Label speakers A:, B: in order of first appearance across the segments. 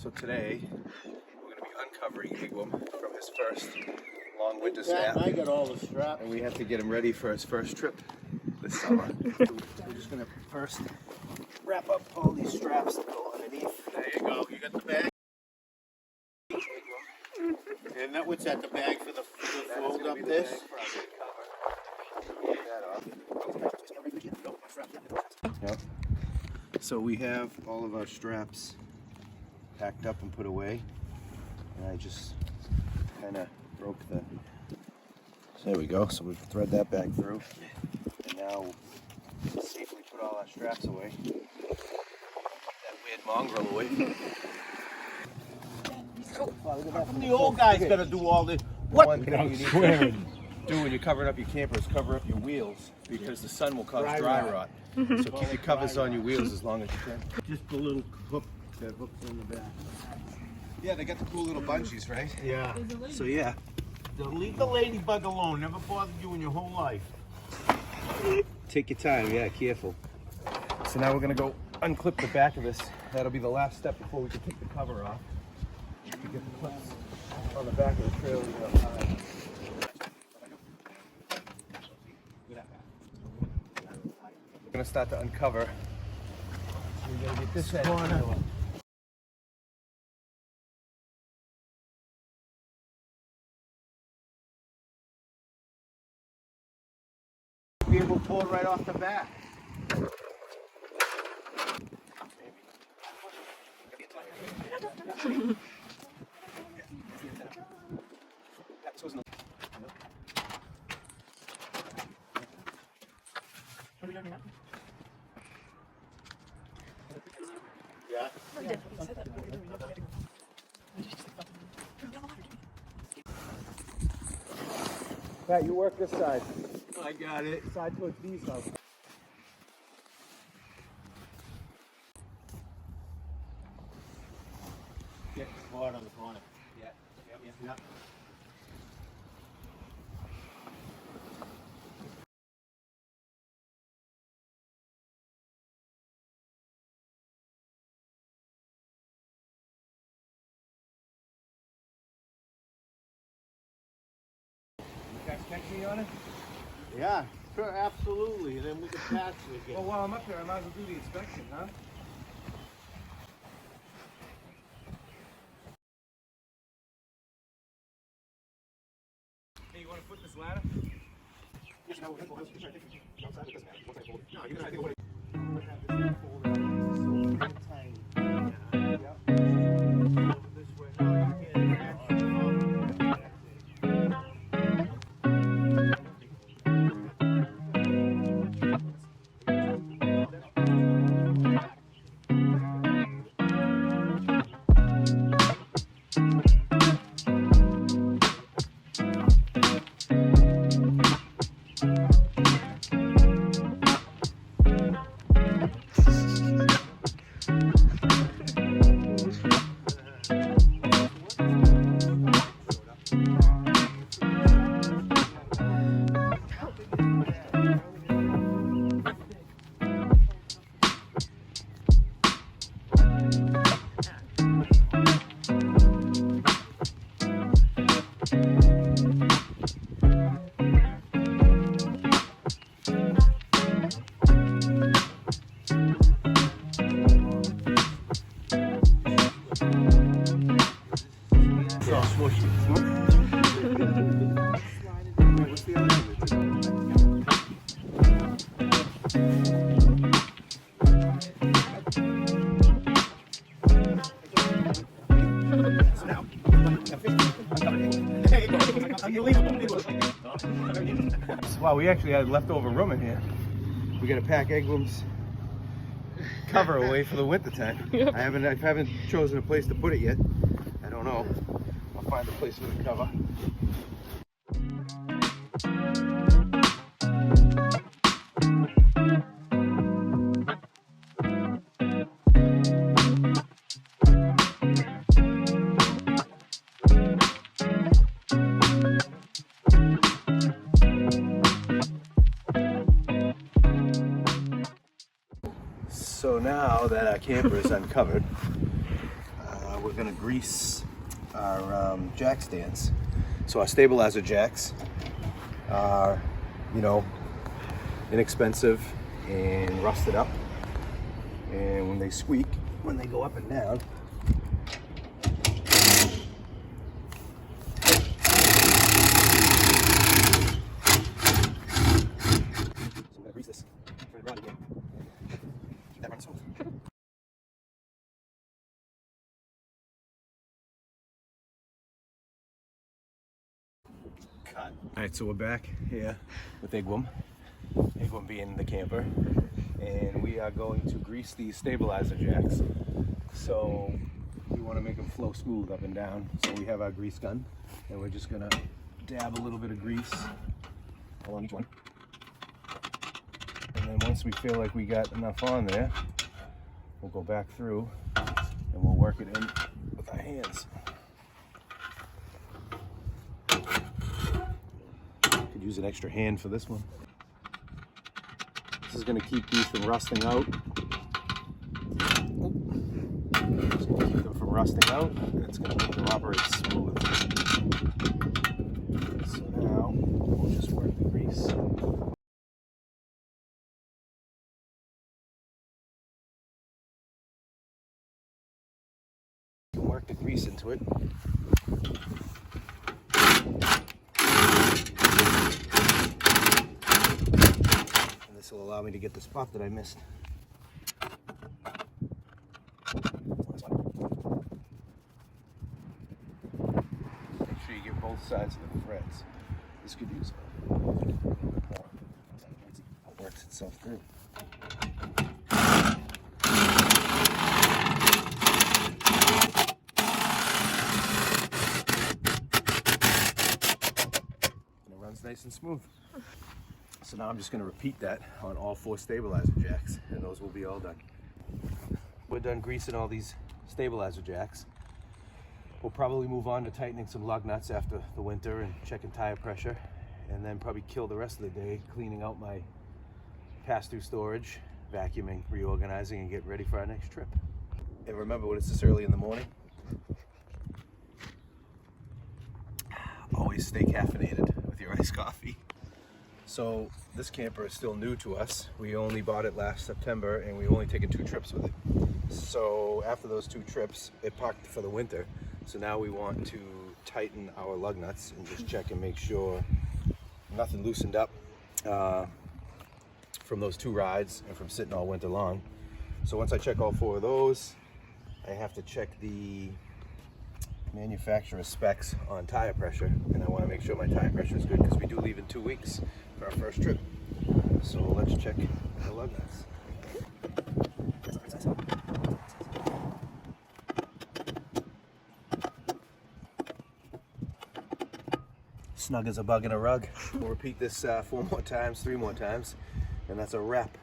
A: So today we're going to be uncovering Igwm from his first long winter snap.
B: I got all the straps.
A: And we have to get him ready for his first trip this summer. We're just going to first wrap up all these straps that go underneath.
B: There you go. You got the bag. And that what's at the bag for the fold up this?
A: Yep. So we have all of our straps packed up and put away, and I just kind of broke the. So there we go. So we thread that back through, and now we'll safely put all our straps away. That weird mongrel away.
B: How come the old guy's got to do all this?
A: What? One thing you need to do when you're covering up your camper is cover up your wheels, because the sun will cause dry rot. So keep your covers on your wheels as long as you can.
B: Just the little hook that hooks in the back.
A: Yeah, they got the cool little bungees, right?
B: Yeah.
A: So yeah.
B: Leave the ladybug alone. Never bothered you in your whole life.
A: Take your time, yeah, careful. So now we're gonna go unclip the back of this. That'll be the last step before we can take the cover off. To get the clips on the back of the trailer. We're gonna start to uncover. We're gonna get this corner.
B: Be able to pull it right off the back. Yeah.
A: Pat, you work this side.
B: I got it.
A: Side towards these houses.
B: Get hard on the corner.
A: Yeah.
B: Yeah.
A: You guys catch me on it?
B: Yeah, sure, absolutely. And then we can patch it again.
A: Well, while I'm up here, I might as well do the inspection, huh? Hey, you want to put this ladder? Wow, we actually had leftover room in here. We got to pack Igwm's cover away for the winter time. Yep. I haven't chosen a place to put it yet. I don't know. I'll find a place for the cover. So now that our camper is uncovered, we're gonna grease our jack stands. So our stabilizer jacks are, you know, inexpensive and rusted up. And when they squeak, when they go up and down, this. Turn it around again. Keep that running smooth. Cut. Alright, so we're back here with Igwm. Igwm being the camper. And we are going to grease these stabilizer jacks. So we want to make them flow smooth up and down. So we have our grease gun. And we're just going to dab a little bit of grease along each one. And then once we feel like we got enough on there, we'll go back through and we'll work it in with our hands. Could use an extra hand for this one. This is going to keep these from rusting out. It's going to keep them from rusting out, and it's going to make them operate smooth. So now we'll just work the grease. Work the grease into it. And this will allow me to get the spot that I missed. Make sure you get both sides of the threads. This could use a little bit more. It works itself through. Nice and smooth. So now I'm just going to repeat that on all 4 stabilizer jacks, and those will be all done. We're done greasing all these stabilizer jacks. We'll probably move on to tightening some lug nuts after the winter and checking tire pressure, and then probably kill the rest of the day cleaning out my pass-through storage, vacuuming, reorganizing, and getting ready for our next trip. And remember, when it's this early in the morning, always stay caffeinated with your iced coffee. So this camper is still new to us. We only bought it last September and we've only taken 2 trips with it. So after those 2 trips, it parked for the winter. So now we want to tighten our lug nuts and just check and make sure nothing loosened up from those 2 rides and from sitting all winter long. So once I check all 4 of those, I have to check the manufacturer specs on tire pressure, and I want to make sure my tire pressure is good because we do leave in 2 weeks for our first trip. So let's check the lug nuts. Snug as a bug in a rug. We'll repeat this 4 more times, 3 more times, and that's a wrap.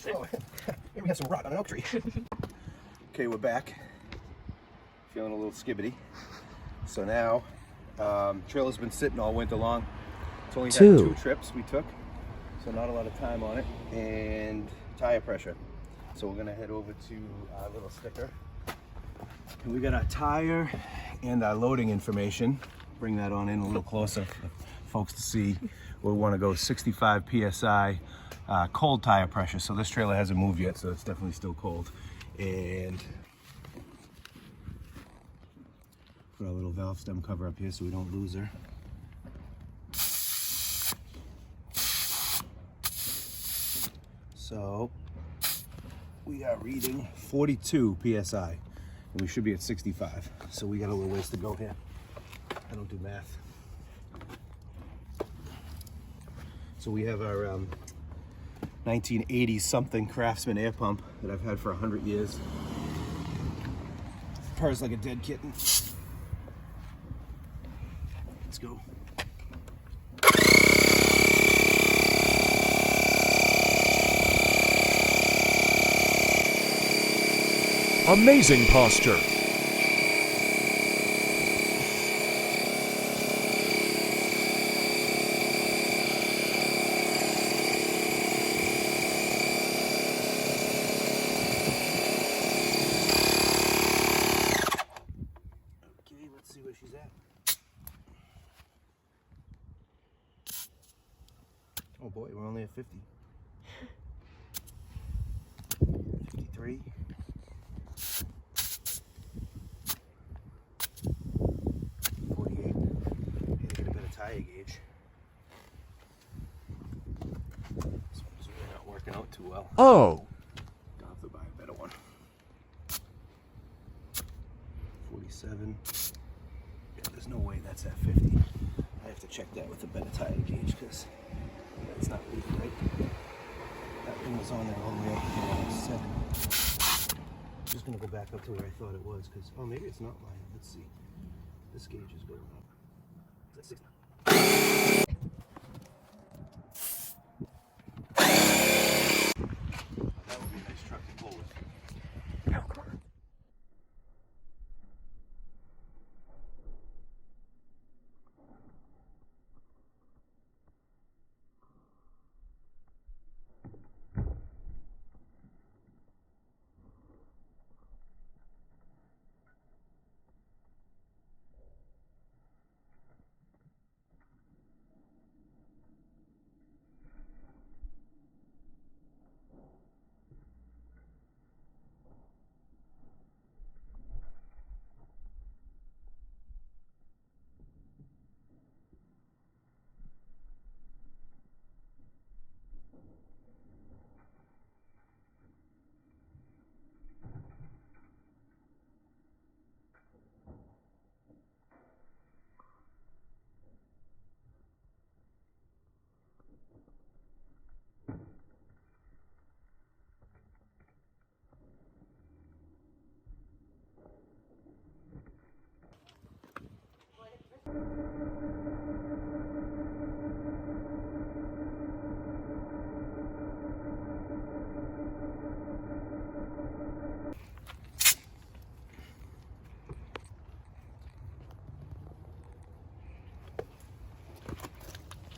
A: Oh, maybe we have some rot on an oak tree. Okay, we're back. Feeling a little skibbity. So now, trailer's been sitting all winter long. It's only had 2 trips we took, so not a lot of time on it. And tire pressure. So we're gonna head over to our little sticker. And we got our tire and our loading information. Bring that on in a little closer for folks to see. We want to go 65 PSI cold tire pressure. So this trailer hasn't moved yet, so it's definitely still cold. And put our little valve stem cover up here so we don't lose her. So we are reading 42 PSI. And we should be at 65. So we got a little ways to go here. I don't do math. So we have our 1980 something Craftsman air pump that I've had for 100 years. Purrs like a dead kitten. Let's go.
C: Amazing posture.
A: Okay, let's see where she's at. Oh boy, we're only at 50. 53. 48. Need to get a better tire gauge. This one's really not working out too well.
C: Oh,
A: I'll have to buy a better one. 47. Yeah, there's no way that's at 50. I have to check that with a better tire gauge because that's not really right. That thing was on there all the way up to 7. Just gonna go back up to where I thought it was because, oh, maybe it's not lying. Let's see. This gauge is going up. It's at 6 now. That would be a nice truck to pull with.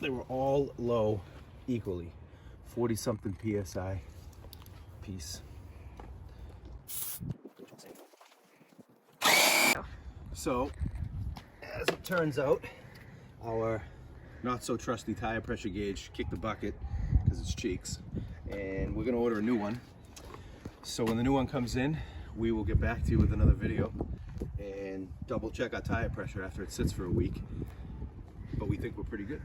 A: They were all low equally. 40 something PSI piece. So, as it turns out, our not so trusty tire pressure gauge kicked the bucket because it's cheeks, and we're gonna order a new one. So when the new one comes in, we will get back to you with another video and double check our tire pressure after it sits for a week. But we think we're pretty good.